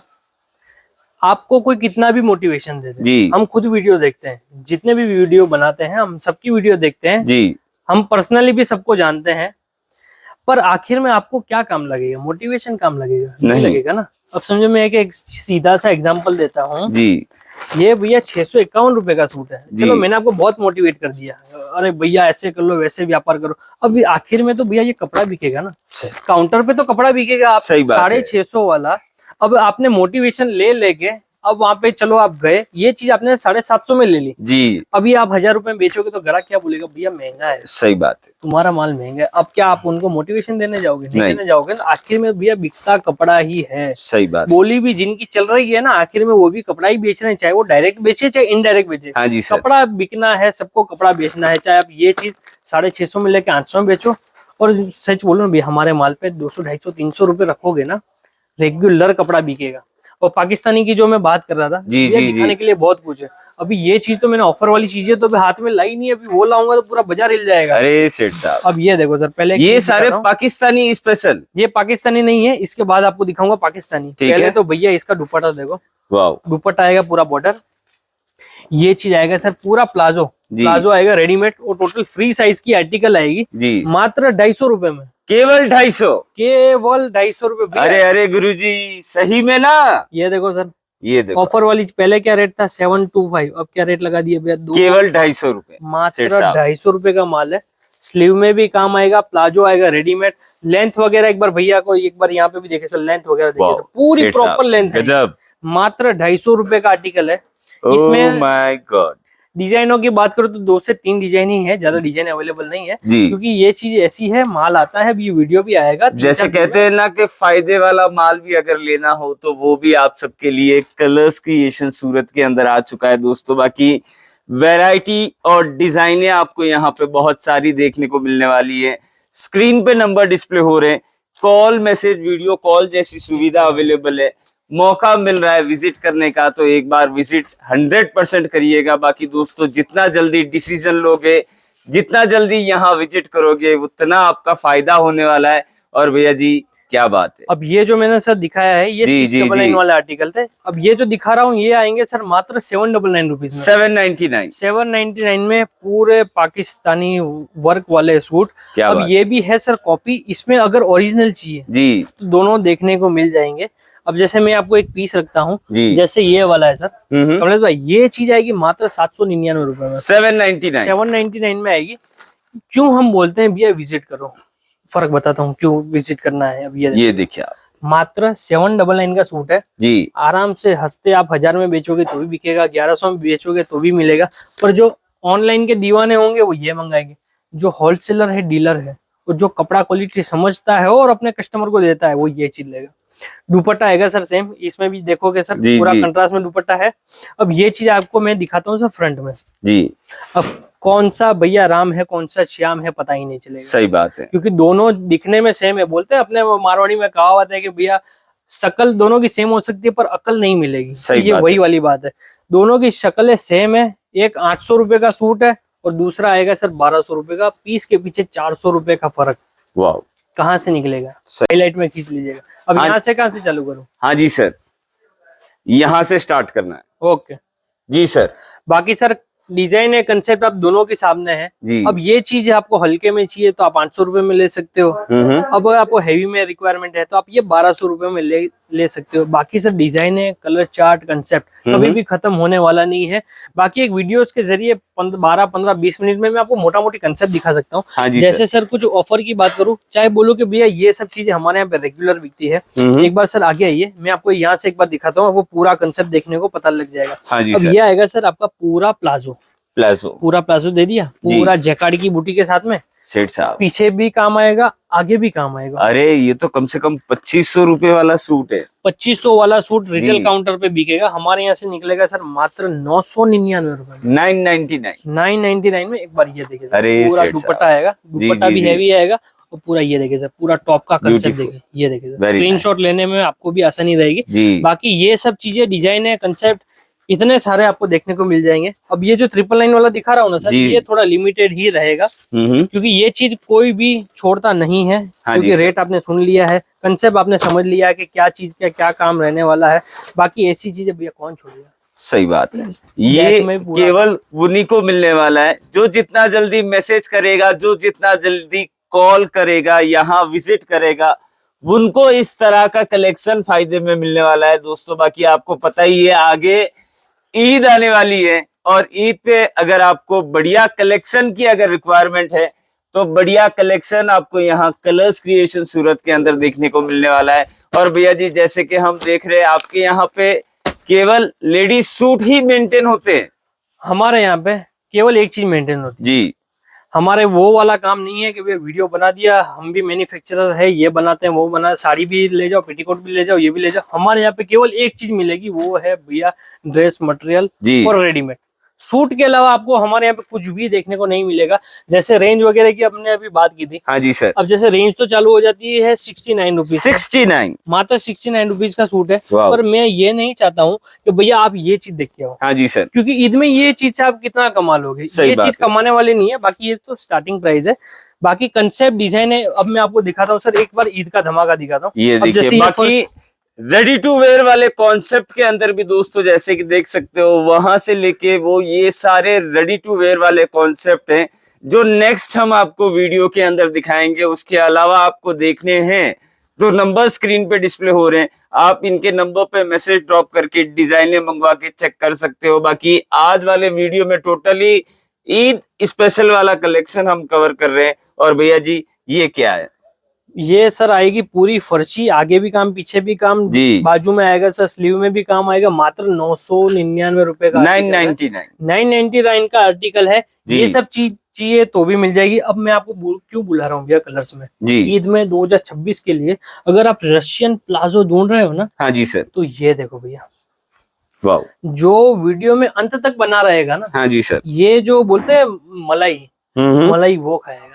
आपको कोई कितना भी मोटिवेशन दे दे जी, हम खुद वीडियो देखते हैं, जितने भी वीडियो बनाते हैं हम सबकी वीडियो देखते हैं जी, हम पर्सनली भी सबको जानते हैं, पर आखिर में आपको क्या काम लगेगा? मोटिवेशन काम लगेगा? नहीं लगेगा ना। अब समझो मैं एक सीधा सा एग्जांपल देता हूँ जी, ये भैया 651 रुपए का सूट है, चलो मैंने आपको बहुत मोटिवेट कर दिया, अरे भैया ऐसे कर लो वैसे व्यापार करो। अब आखिर में तो भैया ये कपड़ा बिकेगा ना, काउंटर पे तो कपड़ा बिकेगा। आप 650 वाला, अब आपने मोटिवेशन ले लेके अब वहां पे चलो आप गए, ये चीज आपने 750 में ले ली जी, अभी आप 1000 रुपए में बेचोगे तो ग्राहक क्या बोलेगा? भैया महंगा है। सही बात है, तुम्हारा माल महंगा है। अब क्या आप उनको मोटिवेशन देने जाओगे? नहीं देने जाओगे। आखिर में भैया बिकता कपड़ा ही है। सही बात। बोली भी जिनकी चल रही है ना, आखिर में वो भी कपड़ा ही बेच रहे हैं, चाहे वो डायरेक्ट बेचे चाहे इनडायरेक्ट बेचे। हाँ जी सर। कपड़ा बिकना है, सबको कपड़ा बेचना है, चाहे आप ये चीज 650 में लेके 800 में बेचो। और सच बोलो ना भैया, हमारे माल पे 200, 250, 300 रुपए रखोगे ना, रेगुलर कपड़ा बिकेगा। और पाकिस्तानी की जो मैं बात कर रहा था, जी, ये दिखाने के लिए बहुत कुछ है। अभी ये चीज तो मैंने ऑफर वाली चीजें तो हाथ में लाई नहीं, अभी वो लाऊंगा तो पूरा बाजार हिल जाएगा। अरे सेठ साहब, अब ये देखो सर, पहले ये सारे पाकिस्तानी स्पेशल, ये पाकिस्तानी नहीं है, इसके बाद आपको दिखाऊंगा पाकिस्तानी। पहले तो भैया इसका दुपट्टा देखो, वाओ, दुपट्टा आएगा पूरा बॉर्डर। ये चीज आएगा सर पूरा प्लाजो, प्लाजो आएगा रेडीमेड, और टोटल फ्री साइज की आर्टिकल आएगी जी, मात्र 250 रुपए में। केवल 250, केवल 250 रुपए। अरे अरे गुरुजी सही में ना। ये देखो सर, ये देखो ऑफर वाली पहले क्या रेट था? 725, अब क्या रेट लगा दिया भैया? केवल 250 रुपए, मात्र 250 रुपए का माल है। स्लीव में भी काम आएगा, प्लाजो आएगा रेडीमेड। लेंथ वगैरह एक बार भैया को एक बार यहाँ पे भी देखे सर, लेंथ वगैरह देखे सर, पूरी प्रॉपर लेंथ है। मात्र 250 रुपए का आर्टिकल है। इसमें माय गॉड, डिजाइनों की बात करो तो 2 से 3 डिजाइन ही है, ज्यादा डिजाइन अवेलेबल नहीं है, क्योंकि ये चीज ऐसी है, माल आता है, ये वीडियो भी आएगा। जैसे कहते हैं ना कि फायदे वाला माल भी अगर लेना हो तो वो भी आप सबके लिए कलर्स क्रिएशन सूरत के अंदर आ चुका है दोस्तों। बाकी वैरायटी और डिजाइने आपको यहाँ पे बहुत सारी देखने को मिलने वाली है। स्क्रीन पे नंबर डिस्प्ले हो रहे हैं, कॉल मैसेज वीडियो कॉल जैसी सुविधा अवेलेबल है। मौका मिल रहा है विजिट करने का तो एक बार विजिट 100% करिएगा। बाकी दोस्तों जितना जल्दी डिसीजन लोगे, जितना जल्दी यहाँ विजिट करोगे, उतना आपका फायदा होने वाला है। और भैया जी क्या बात है, अब ये जो मैंने सर दिखाया है ये 699 वाले आर्टिकल थे। अब ये जो दिखा रहा हूँ ये आएंगे सर मात्र 799 रुपीज में। 799 में पूरे पाकिस्तानी वर्क वाले सूट। अब ये भी है सर कॉपी, इसमें अगर ओरिजिनल चाहिए जी तो दोनों देखने को मिल जाएंगे। अब जैसे मैं आपको एक पीस रखता हूँ, जैसे ये वाला है सर कमलेश भाई, ये चीज आएगी मात्र 799 रुपए में। 799 में आएगी। क्यों हम बोलते हैं भैया विजिट करो, फर्क बताता हूँ क्यों विजिट करना है। अब ये देखिए आप, मात्र 799 का सूट है जी। आराम से हंसते आप 1000 में बेचोगे तो भी बिकेगा, 1100 में बेचोगे तो भी मिलेगा। पर जो ऑनलाइन के दीवाने होंगे वो ये मंगाएंगे, जो होलसेलर है, डीलर है, और जो कपड़ा क्वालिटी समझता है और अपने कस्टमर को देता है वो ये चीज लेगा। दुपट्टा आएगा सर सेम, इसमें भी देखोगे सर पूरा कंट्रास्ट में दुपट्टा है। अब ये चीज आपको मैं दिखाता हूँ सर फ्रंट में जी। अब कौन सा भैया राम है कौन सा श्याम है पता ही नहीं चलेगा। सही बात है, क्योंकि दोनों दिखने में सेम है। बोलते हैं अपने मारवाड़ी में कहावत है कि भैया शक्ल दोनों की सेम हो सकती है पर अकल नहीं मिलेगी। ये वही वाली बात है, दोनों की शक्लें सेम है। एक 800 रुपए का सूट है और दूसरा आएगा सर 1200 रुपए का। पीस के पीछे 400 रुपए का फर्क। वाह, कहाँ से निकलेगा? हाईलाइट में खींच लीजिएगा। अब यहाँ से कहाँ से चालू करूँ? हाँ जी सर, यहाँ से स्टार्ट करना है। ओके जी सर। बाकी सर डिजाइन है, कंसेप्ट आप दोनों के सामने है जी। अब ये चीज आपको हल्के में चाहिए तो आप 500 रुपए में ले सकते हो। अब अगर आपको हैवी में रिक्वायरमेंट है तो आप ये 1200 रुपए में ले सकते हो। बाकी सर डिजाइन है, कलर चार्ट, कंसेप्ट कभी भी खत्म होने वाला नहीं है। बाकी एक वीडियोस के जरिए 12, 15, 20 मिनट में मैं आपको मोटा मोटी कंसेप्ट दिखा सकता हूँ। हाँ जैसे सर कुछ ऑफर की बात करूँ, चाहे बोलो कि भैया ये सब चीजें हमारे यहाँ पे रेगुलर बिकती है, एक बार सर आगे आइए, मैं आपको यहाँ से एक बार दिखाता हूँ, वो पूरा कंसेप्ट देखने को पता लग जाएगा। अब ये आएगा सर आपका पूरा प्लाजो, पूरा प्लाजो दे दिया, पूरा जैकार्ड की बूटी के साथ में सेठ साहब, पीछे भी काम आएगा, आगे भी काम आएगा। अरे ये तो कम से कम 2500 रुपए वाला सूट है। 2500 वाला सूट रिटेल काउंटर पे बिकेगा, हमारे यहाँ से निकलेगा सर मात्र 999 रुपए, 999 में। एक बार ये देखिए सर, पूरा दुपट्टा आएगा, दुपट्टा भी हैवी आएगा, और पूरा ये देखिए सर, पूरा टॉप का कंसेप्ट देखिए, ये देखिए सर, स्क्रीनशॉट लेने में आपको भी आसानी रहेगी। बाकी ये सब चीजें, डिजाइन है, कंसेप्ट इतने सारे आपको देखने को मिल जाएंगे। अब ये जो 999 वाला दिखा रहा हूँ ना सर, ये थोड़ा लिमिटेड ही रहेगा, क्योंकि ये चीज कोई भी छोड़ता नहीं है। क्योंकि रेट आपने सुन लिया है, कंसेप्ट आपने समझ लिया है कि क्या चीज का क्या काम रहने वाला है। बाकी ऐसी चीजें भैया कौन छोड़ेगा। सही बात है, ये केवल उन्हीं को मिलने वाला है जो जितना जल्दी मैसेज करेगा, जो जितना जल्दी कॉल करेगा, यहाँ विजिट करेगा, उनको इस तरह का कलेक्शन फायदे में मिलने वाला है दोस्तों। बाकी आपको पता ही है आगे ईद आने वाली है, और ईद पे अगर आपको बढ़िया कलेक्शन की अगर रिक्वायरमेंट है तो बढ़िया कलेक्शन आपको यहाँ कलर्स क्रिएशन सूरत के अंदर देखने को मिलने वाला है। और भैया जी जैसे कि हम देख रहे हैं आपके यहाँ पे केवल लेडीज सूट ही मेंटेन होते हैं। हमारे यहाँ पे केवल एक चीज मेंटेन होती है जी, हमारे वो वाला काम नहीं है कि भैया वीडियो बना दिया, हम भी मैन्युफैक्चरर है, ये बनाते हैं, वो बना, साड़ी भी ले जाओ, पेटीकोट भी ले जाओ, ये भी ले जाओ। हमारे यहाँ पे केवल एक चीज मिलेगी, वो है भैया ड्रेस मटेरियल और रेडीमेड। सूट के अलावा आपको हमारे यहाँ पे कुछ भी देखने को नहीं मिलेगा। जैसे रेंज वगैरह की अपने अभी बात की थी। हाँ जी सर। अब जैसे रेंज तो चालू हो जाती है 69 रुपीज, 69, मात्र 69 रुपीज का सूट है। पर मैं ये नहीं चाहता हूँ कि भैया आप ये चीज देख के आओ। हाँ जी सर, क्योंकि ईद में ये चीज से आप कितना कमा लोगे, ये चीज कमाने वाली नहीं है। बाकी ये तो स्टार्टिंग प्राइस है, बाकी कंसेप्ट डिजाइन है। अब मैं आपको दिखाता हूँ सर, एक बार ईद का धमाका दिखाता हूँ। ये देखिए, बाकी रेडी टू वेयर वाले कॉन्सेप्ट के अंदर भी दोस्तों जैसे कि देख सकते हो, वहां से लेके वो ये सारे रेडी टू वेयर वाले कॉन्सेप्ट हैं जो नेक्स्ट हम आपको वीडियो के अंदर दिखाएंगे। उसके अलावा आपको देखने हैं तो नंबर स्क्रीन पे डिस्प्ले हो रहे हैं, आप इनके नंबर पे मैसेज ड्रॉप करके डिजाइने मंगवा के चेक कर सकते हो। बाकी आज वाले वीडियो में टोटली ईद स्पेशल वाला कलेक्शन हम कवर कर रहे हैं। और भैया जी ये क्या है? ये सर आएगी पूरी फर्शी, आगे भी काम पीछे भी काम, बाजू में आएगा सर, स्लीव में भी काम आएगा। मात्र 999 रुपए का, 999 का आर्टिकल है। ये सब चीज चाहिए तो भी मिल जाएगी। अब मैं आपको क्यों बुला रहा हूँ भैया कलर्स में, ईद में 2026 के लिए अगर आप रशियन प्लाजो ढूंढ रहे हो ना, हाँ जी सर, तो ये देखो भैया, वाव, जो वीडियो में अंत तक बना रहेगा ना, हाँ जी सर, ये जो बोलते हैं मलाई वो खाएगा।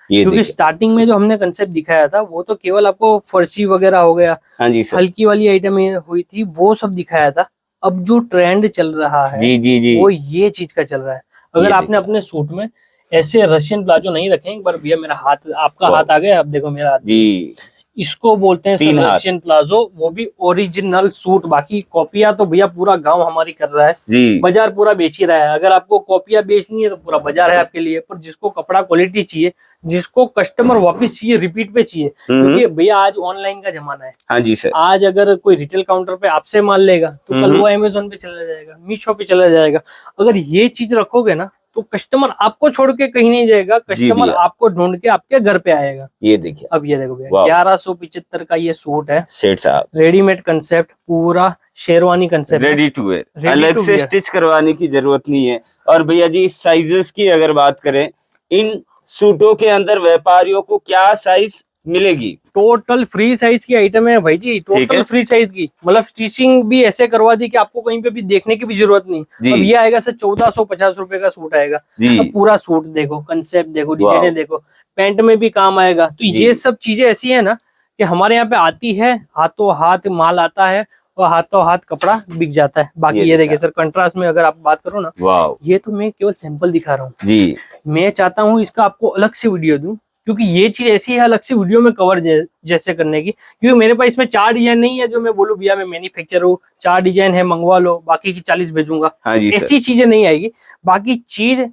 क्योंकि स्टार्टिंग में जो हमने कंसेप्ट दिखाया था वो तो केवल आपको फर्शी वगैरह हो गया, हाँ जी सर, हल्की वाली आइटम हुई थी, वो सब दिखाया था। अब जो ट्रेंड चल रहा है जी, वो ये चीज का चल रहा है। अगर आपने अपने सूट में ऐसे रशियन प्लाजो नहीं रखे, एक बार भैया मेरा हाथ, आपका हाथ आ गया, अब देखो मेरा हाथ जी, इसको बोलते हैं रशियन प्लाजो, वो भी ओरिजिनल सूट। बाकी कॉपियां तो भैया पूरा गांव हमारी कर रहा है जी, बाजार पूरा बेच ही रहा है। अगर आपको कॉपियां बेचनी है तो पूरा बाजार है आपके लिए। पर जिसको कपड़ा क्वालिटी चाहिए, जिसको कस्टमर वापस चाहिए, रिपीट पे चाहिए, क्योंकि भैया आज ऑनलाइन का जमाना है। हाँ जी सर, आज अगर कोई रिटेल काउंटर पे आपसे माल लेगा तो कल वो अमेजोन पे चला जाएगा, मीशो पे चला जाएगा। अगर ये चीज रखोगे ना तो कस्टमर आपको छोड़ के कहीं नहीं जाएगा, कस्टमर आपको ढूंढ के आपके घर पे आएगा। ये देखिए, अब ये देखो भैया, 1175 का ये सूट है सेठ साहब, रेडीमेड कंसेप्ट, पूरा sherwani concept, ready to wear, अलग से स्टिच करवाने की जरूरत नहीं है। और भैया जी साइजेस की अगर बात करें, इन सूटों के अंदर व्यापारियों को क्या साइज मिलेगी? टोटल फ्री साइज की आइटम है भाई जी, टोटल फ्री साइज की, मतलब स्टिचिंग भी ऐसे करवा दी कि आपको कहीं पे भी देखने की भी जरूरत नहीं। अब ये आएगा सर 1450 रुपए का सूट आएगा। अब पूरा सूट देखो, कंसेप्ट देखो, डिजाइने देखो, पैंट में भी काम आएगा। तो ये सब चीजें ऐसी है ना कि हमारे यहाँ पे आती है, हाथों हाथ माल आता है और हाथों हाथ कपड़ा बिक जाता है। बाकी ये देखिए सर, कंट्रास्ट में अगर आप बात करो ना, ये तो मैं केवल सैंपल दिखा रहा हूँ जी। मैं चाहता हूँ इसका आपको अलग से वीडियो दूं, क्योंकि ये चीज ऐसी है अलग से वीडियो में कवर जैसे करने की, क्योंकि मेरे पास इसमें 4 डिजाइन नहीं है जो मैं बोलूं भैया मैं मैन्युफैक्चर हूँ, 4 डिजाइन है मंगवा लो, बाकी की 40 भेजूंगा। हाँ जी ऐसी चीजें नहीं आएगी। बाकी चीज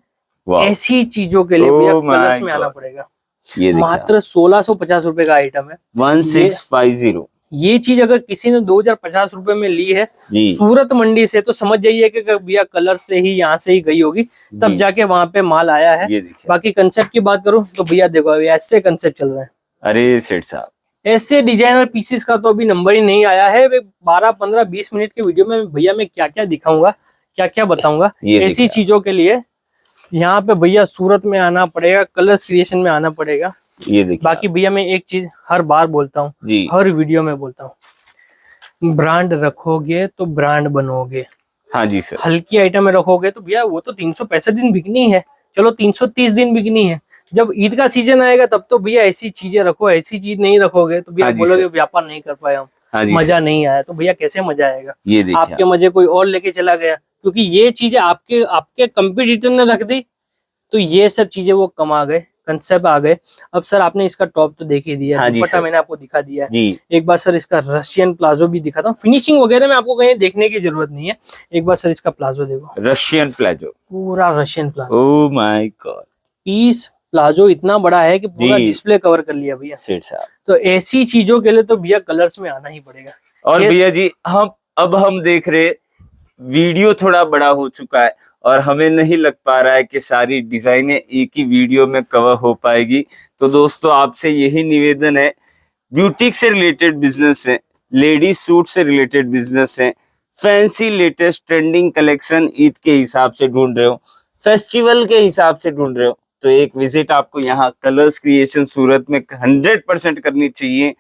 ऐसी चीजों के लिए भैया कलर्स में आना पड़ेगा। ये मात्र 1650 रुपए का आइटम है, 1650। ये चीज अगर किसी ने 2050 रुपए में ली है सूरत मंडी से, तो समझ जाइए कि भैया कलर से ही यहाँ से ही गई होगी, तब जाके वहां पे माल आया है। बाकी कंसेप्ट की बात करूं तो भैया देखो अभी ऐसे कंसेप्ट चल रहे हैं। अरे सेठ साहब, ऐसे डिजाइनर पीसेस का तो अभी नंबर ही नहीं आया है। 12, 15, 20 मिनट के वीडियो में भैया मैं क्या क्या दिखाऊंगा, क्या क्या बताऊंगा। ऐसी चीजों के लिए यहाँ पे भैया सूरत में आना पड़ेगा, कलर्स क्रिएशन में आना पड़ेगा। ये देखिए। बाकी भैया मैं एक चीज हर बार बोलता हूँ, हर वीडियो में बोलता हूँ, ब्रांड रखोगे तो ब्रांड बनोगे। हाँ जी सर। हल्की आइटम में रखोगे तो भैया वो तो 365 दिन बिकनी है, चलो 330 दिन बिकनी है। जब ईद का सीजन आएगा तब तो भैया ऐसी चीजें रखो, ऐसी चीज नहीं रखोगे तो भैया बोलोगे व्यापार नहीं कर पाए हम, मजा नहीं आया। तो भैया कैसे मजा आएगा? आपके मजे कोई और लेके चला गया, क्योंकि ये चीजें आपके कंपटीटर ने रख दी, तो ये सब चीजें वो कमा गए, कंसेप्ट आ गए। अब सर आपने इसका टॉप तो देख ही दिया, दुपट्टा मैंने आपको दिखा दिया है। एक बार सर इसका रशियन प्लाजो भी दिखाता हूँ। फिनिशिंग वगैरह में आपको कहीं देखने की जरूरत नहीं है। एक बार सर इसका प्लाजो देखो, रशियन प्लाजो, पूरा Russian palazzo. Oh my God, piece palazzo इतना बड़ा है कि पूरा डिस्प्ले कवर कर लिया भैया सेठ साहब। तो ऐसी चीजों के लिए तो भैया कलर्स में आना ही पड़ेगा। और भैया जी हम देख रहे वीडियो थोड़ा बड़ा हो चुका है और हमें नहीं लग पा रहा है कि सारी डिजाइनें एक ही वीडियो में कवर हो पाएगी। तो दोस्तों आपसे यही निवेदन है, ब्यूटीक से रिलेटेड बिजनेस है, लेडीज सूट से रिलेटेड बिजनेस है, fancy latest trending collection Eid के हिसाब से ढूंढ रहे हो, फेस्टिवल के हिसाब से ढूंढ रहे हो, तो एक विजिट आपको यहाँ कलर्स क्रिएशन सूरत में 100% करनी चाहिए।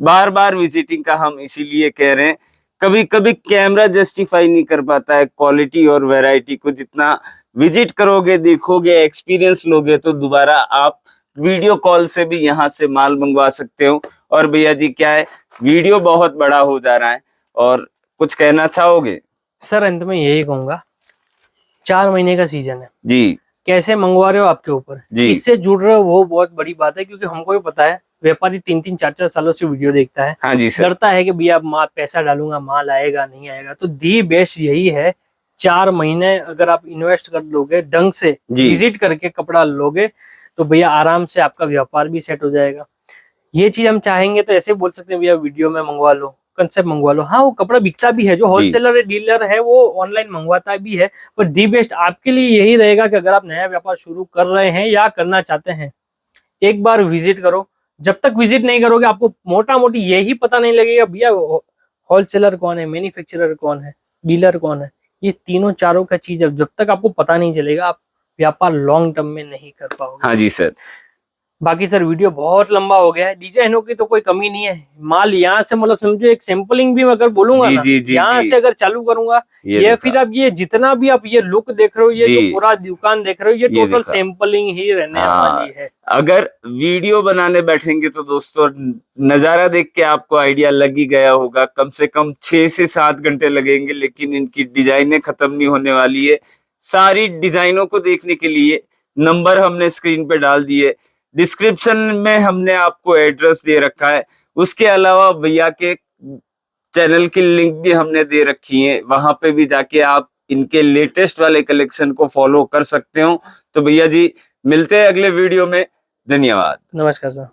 बार बार विजिटिंग का हम इसीलिए कह रहे हैं, कभी कभी कैमरा जस्टिफाई नहीं कर पाता है क्वालिटी और वैरायटी को। जितना विजिट करोगे, देखोगे, एक्सपीरियंस लोगे, तो दोबारा आप वीडियो कॉल से भी यहाँ से माल मंगवा सकते हो। और भैया जी क्या है, वीडियो बहुत बड़ा हो जा रहा है, और कुछ कहना चाहोगे? सर अंत में यही कहूंगा, 4 महीने का सीजन है जी, कैसे मंगवा रहे हो आपके ऊपर, इससे जुड़ रहे हो वो बहुत बड़ी बात है। क्योंकि हमको भी पता है व्यापारी 3-3, 4-4 सालों से वीडियो देखता है। हाँ जी सर। डरता है कि भैया पैसा डालूंगा माल आएगा नहीं आएगा। तो दी बेस्ट यही है, 4 महीने अगर आप इन्वेस्ट कर दोगे, ढंग से विजिट करके कपड़ा लोगे, तो भैया आराम से आपका व्यापार भी सेट हो जाएगा। ये चीज हम चाहेंगे तो ऐसे बोल सकते हैं भैया वीडियो में मंगवा लो, कंसेप्ट मंगवा लो। हाँ वो कपड़ा बिकता भी है, जो होलसेलर है, डीलर है, वो ऑनलाइन मंगवाता भी है। पर दी बेस्ट आपके लिए यही रहेगा कि अगर आप नया व्यापार शुरू कर रहे हैं या करना चाहते हैं, एक बार विजिट करो। जब तक विजिट नहीं करोगे आपको मोटा मोटी यही पता नहीं लगेगा भैया होलसेलर कौन है, मैन्युफैक्चरर कौन है, डीलर कौन है। ये तीनों चारों का चीज जब तक आपको पता नहीं चलेगा, आप व्यापार लॉन्ग टर्म में नहीं कर पाओगे। हाँ जी सर। बाकी सर वीडियो बहुत लंबा हो गया है, डिजाइनों की तो कोई कमी नहीं है। माल यहाँ से मतलब समझो एक सैंपलिंग भी अगर बोलूंगा ना, यहाँ से अगर चालू करूंगा, ये फिर अब ये जितना भी आप ये लुक देख रहे हो, ये जो पूरा दुकान देख रहे हो, ये टोटल सैंपलिंग ही रहने वाली है। अगर वीडियो बनाने बैठेंगे तो दोस्तों नजारा देख के आपको आइडिया लग ही गया होगा। कम से कम 6 से 7 घंटे लगेंगे, लेकिन इनकी डिजाइनें खत्म नहीं होने वाली है। सारी डिजाइनों को देखने के लिए नंबर हमने स्क्रीन पे डाल दिए, डिस्क्रिप्शन में हमने आपको एड्रेस दे रखा है। उसके अलावा भैया के चैनल की लिंक भी हमने दे रखी है, वहां पे भी जाके आप इनके लेटेस्ट वाले कलेक्शन को फॉलो कर सकते हो। तो भैया जी मिलते हैं अगले वीडियो में, धन्यवाद। नमस्कार सर।